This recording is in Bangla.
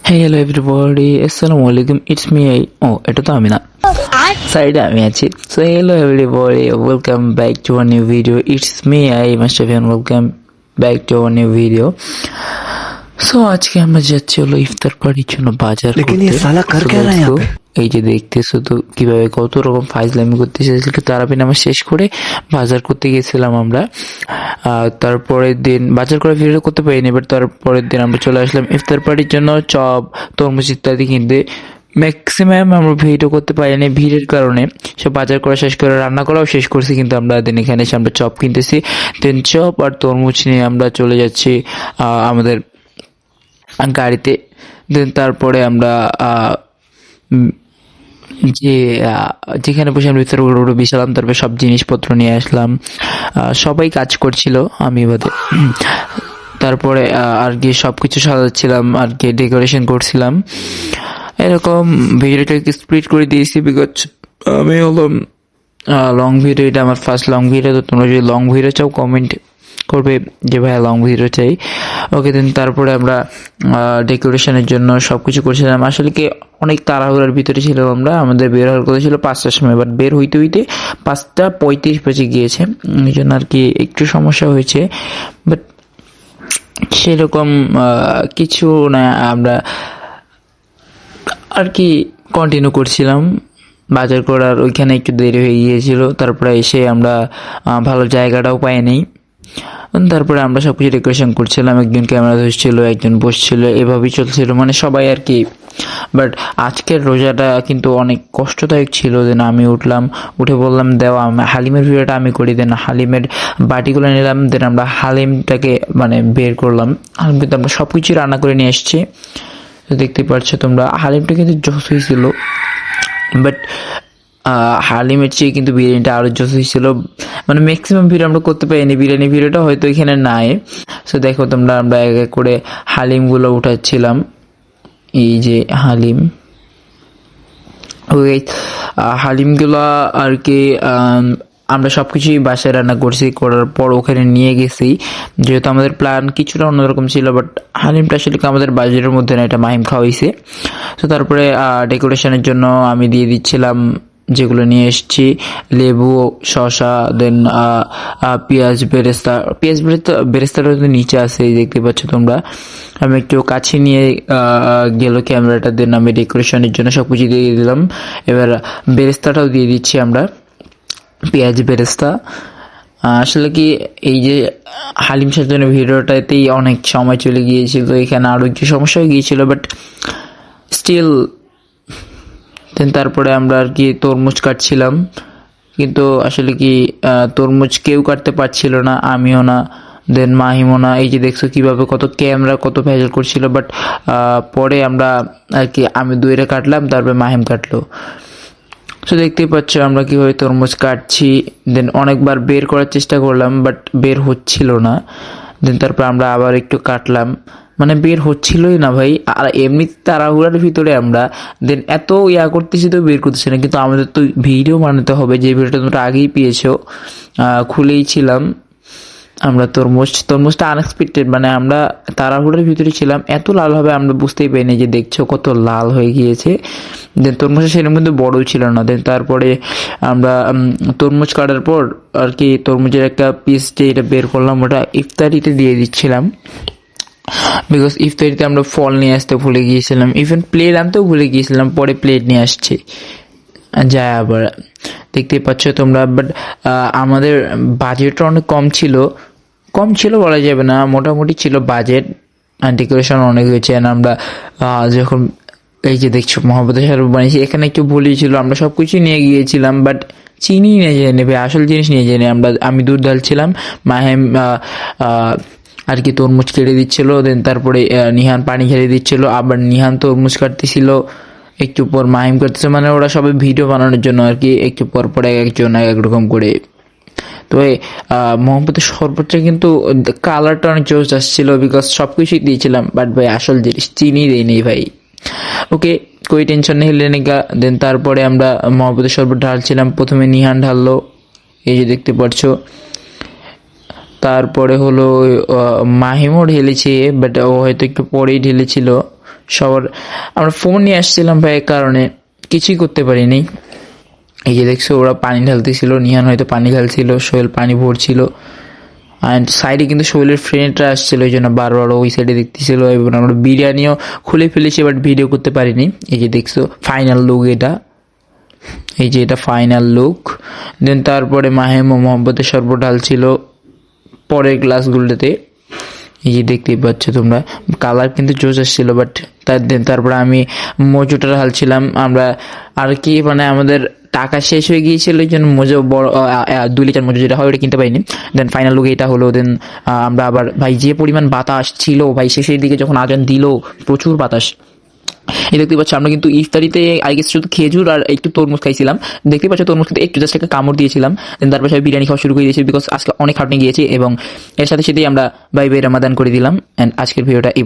Hey, hello everybody. Assalamualaikum. It's me. এটা তো আমি না। সাইডে আমি আছি। So hello everybody. Welcome back to a new video. It's me. Mustafa and welcome back to a new video. So আজকে আমরা যাচ্ছি হলো ইফতার পার্টির জন্য বাজার করতে। लेकिन ये साला कर क्या रहा है यहाँ पे? এই যে দেখতেছো তো কিভাবে কত রকম ফাইজলামি করতেছে। তারাপি নামাজ শেষ করে বাজার করতে গেছিলাম আমরা। তারপরের দিন বাজার করে ভিডিও করতে পারিনি, বাট তারপরের দিন আমরা চলে আসলাম ইফতার পার্টির জন্য চপ তরমুজ ইত্যাদি কিনতে। ম্যাক্সিমাম আমরা ভিডিও করতে পারিনি ভিড়ের কারণে। সব বাজার করা শেষ করে রান্না করাও শেষ করছি, কিন্তু আমরা দিন এখানে এসে আমরা চপ কিনতেছি। দেন চপ আর তরমুজ নিয়ে আমরা চলে যাচ্ছি আমাদের গাড়িতে। দেন তারপরে আমরা যেখানে বসে আমরা ভিতরে উড়ে বিছালাম, তারপরে সব জিনিসপত্র নিয়ে আসলাম। সবাই কাজ করছিল আমি বাদে। তারপরে আর কি সবকিছু সাজাচ্ছিলাম, আর কি ডেকোরেশন করছিলাম। এরকম ভিডিওটাকে স্প্লিট করে দিয়েছি বিকজ আমি হলাম লং ভিডিও, এটা আমার ফার্স্ট লং ভিডিও। তো তোমরা যদি লং ভিডিও চাও কমেন্ট করবে যে ভাইয়া লং ভিডিও চাই। ওকে, দেন তারপরে আমরা ডেকোরেশনের জন্য সব কিছু করছিলাম। আসলে কি অনেক তাড়াহুড়ার ভিতরে ছিলাম আমরা। আমাদের বের হওয়ার কথা ছিল 5টার সময়, বাট বের হইতে হইতে 5:35 বেজে গিয়েছে। এই জন্য আর কি একটু সমস্যা হয়েছে, বাট সেরকম কিছু না। আমরা আর কি কন্টিনিউ করছিলাম বাজার করার। ওইখানে একটু দেরি হয়ে গিয়েছিল। তারপরে এসে আমরা ভালো জায়গাটাও পাইনি। তারপরে আমরা সবকিছু ডেকোরেশন করছিলাম। একজন ক্যামেরা ধরছিল, একজন বসছিল, এভাবেই চলছিল মানে সবাই আর কি। বাট আজকের রোজাটা কিন্তু অনেক কষ্টদায়ক ছিল। দেন আমি উঠে বললাম দেওয়া হালিমের ভিডিওটা আমি করি। দেন হালিমের বাটিগুলো নিলাম। দেন আমরা হালিমটাকে মানে বের করলাম। হালিম কিন্তু আমরা সব কিছু রান্না করে নিয়ে এসেছি। দেখতে পাচ্ছ তোমরা, হালিমটা কিন্তু জস হয়েছিল, বাট হালিমের চেয়ে কিন্তু বিরিয়ানিটা আরও জস হয়েছিল। মানে ম্যাক্সিমাম ভিডিও আমরা করতে পারিনি, বিরিয়ানি ভিডিওটা হয়তো এখানে নাই। সো দেখো তোমরা, আমরা এক এক করে হালিমগুলো উঠাচ্ছিলাম। এই যে হালিম, ওই হালিমগুলো আর কি আমরা সব কিছুই বাসায় রান্না করছি। করার পর ওখানে নিয়ে গেছি, যেহেতু আমাদের প্ল্যান কিছুটা অন্যরকম ছিল। বাট হালিমটা আসলে আমাদের বাজেটের মধ্যে না, এটা মাহিম খাওয়াইছে। তো তারপরে ডেকোরেশনের জন্য আমি দিয়ে দিচ্ছিলাম যেগুলো নিয়ে এসেছি, লেবু, শসা, দেন পেঁয়াজ বেরেস্তাটা তো নিচে আছে, দেখতে পাচ্ছ তোমরা। আমি একটু কাছে নিয়ে গেল ক্যামেরাটা। দেন আমি ডেকোরেশনের জন্য সব কিছু দিয়ে দিলাম। এবার বেরেস্তাটাও দিয়ে দিচ্ছি আমরা, পেঁয়াজ বেরেস্তা। আসলে কি এই যে হালিম সাজানোর ভিডিওটাতেই অনেক সময় চলে গিয়েছিল, এখানে আরও একটু সমস্যা হয়ে গিয়েছিল, বাট স্টিল। দেন তারপরে আমরা আর কি তরমুজ কাটছিলাম, কিন্তু আসলে কি তরমুজ কেউ কাটতে পারছিল না, আমিও না, দেন মাহিমও না। এই যে দেখছো কিভাবে কত ক্যামেরা কত ভেজাল করছিল। বাট পরে আমরা আর কি আমি দুইটা কাটলাম, তারপরে মাহিম কাটলো। তো দেখতেই পাচ্ছ আমরা কীভাবে তরমুজ কাটছি। দেন অনেকবার বের করার চেষ্টা করলাম, বাট বের হচ্ছিল না। দেন তারপর আমরা আবার একটু কাটলাম, মানে বের হচ্ছিলই না ভাই। আর এমনি তাড়াহুড়ার ভিতরে আমরা দেন এত করতেছি তো বের করতেছি না। কিন্তু আমাদের তো ভিডিও বানাতে হবে, যে ভিডিওটা তোমরা আগেই পেয়েছো। খুলেই ছিলাম আমরা তরমুজটা আনএক্সপেক্টেড, মানে আমরা তাড়াহুড়োর ভিতরে ছিলাম, এত লাল হবে আমরা বুঝতেই পারিনি। যে দেখছো কত লাল হয়ে গিয়েছে। দেন তরমুজটা সেরকম কিন্তু বড়ই ছিল না। দেন তারপরে আমরা তরমুজ কাটার পর আর কি তরমুজের একটা পিস যেটা বের করলাম, ওটা ইফতারিতে দিয়ে দিচ্ছিলাম। বিকজ ইফতারিতে আমরা ফল নিয়ে আসতে ভুলে গিয়েছিলাম, ইভেন প্লেট আনতেও ভুলে গিয়েছিলাম। পরে প্লেট নিয়ে আসছি যায় আবার, দেখতেই পাচ্ছ তোমরা। বাট আমাদের বাজেটটা অনেক কম ছিল বলা যাবে না, মোটামুটি ছিল বাজেট। ডেকোরেশন অনেক হয়েছে। আমরা যখন এই যে দেখছো মহব্বতের শরবত বানিয়েছি, এখানে একটু ভুলই ছিল। আমরা সব কিছু নিয়ে গিয়েছিলাম, বাট চিনি নিয়ে যেয়ে নেবে, আসল জিনিস নিয়ে যেয়ে নেই। আমি দুধ ঢালছিলাম, মাহিম আর কি তরমুজ কেটে দিচ্ছিল। দেন তারপরে নিহান পানি ঢেলে দিচ্ছিল, আবার নিহান তরমুজ কাটতেছিল, একটু পর মাহিম করতেছে। মানে ওরা সবাই ভিডিও বানানোর জন্য আর কি একটু পর পর একজন এক রকম করে। তো মোহাম্মদের শরবতটা কিন্তু কালারটা অনেক জোস আসছিল, বিকজ সব কিছুই দিয়েছিলাম। বাট ভাই আসল জিনিস চিনি দেয়নি ভাই। ওকে, কোই টেনশন নেই লেনে গা। দেন তারপরে আমরা মোহাম্মদের শরবত ঢালছিলাম। প্রথমে নিহান ঢাললো, এই যে দেখতে পাচ্ছ। তারপরে হলো মাহিমও ঢেলেছে, বাট ও হয়তো একটু পরেই ঢেলেছিল, সবার আমরা ফোন নিয়ে আসছিলাম ভাই, এই কারণে কিছুই করতে পারিনি। এই যে দেখছো ওরা পানি ঢালতেছিল, নিহান হয়তো পানি ঢালছিল, সোহেল পানি ভরছিল, অ্যান্ড সাইডে কিন্তু সোহেলের ফ্রেন্ডরা আসছিল, ওই জন্য বারবার ওই সাইডে দেখতেছিল। এবং আমরা বিরিয়ানিও খুলে ফেলেছি, বাট ভিডিও করতে পারিনি। এই যে দেখছো ফাইনাল লুক এটা, এই যে এটা ফাইনাল লুক। দেন তারপরে মাহিম ও মোহাম্মদের শরবত ঢালছিল পরের গ্লাসগুলোতে, এই যে দেখতেই পাচ্ছ তোমরা, কালার কিন্তু জোস আসছিল। বাট তারপরে আমি মজুটা ঢালছিলাম আমরা, আর কি মানে আমাদের টাকা শেষ হয়ে গিয়েছিল, এই জন্য মজু বড় 2 লিটার মজু যেটা হয় ওটা কিনতে পারিনি। দেন ফাইনাল লুক এটা হলো। দেন আমরা আবার ভাই যে পরিমাণ বাতাস ছিল ভাই, শেষের দিকে যখন আজান দিল প্রচুর বাতাস। এই দেখতে পাচ্ছ আমরা কিন্তু ইফতারিতে আগে শুধু খেজুর আর একটু তরমুজ খাইছিলাম। দেখতে পাচ্ছ তরমুজ কিন্তু একটু জাস্ট একটা কামড় দিয়েছিলাম। দেন তারপর সবাই বিরিয়ানি খাওয়া শুরু করে দিয়েছি, বিকজ আজকে অনেক খাটনি গিয়েছি। এবং এর সাথে সাথেই আমরা বাই বাই রামাদান করে দিলাম। অ্যান্ড আজকের ভিডিওটা এই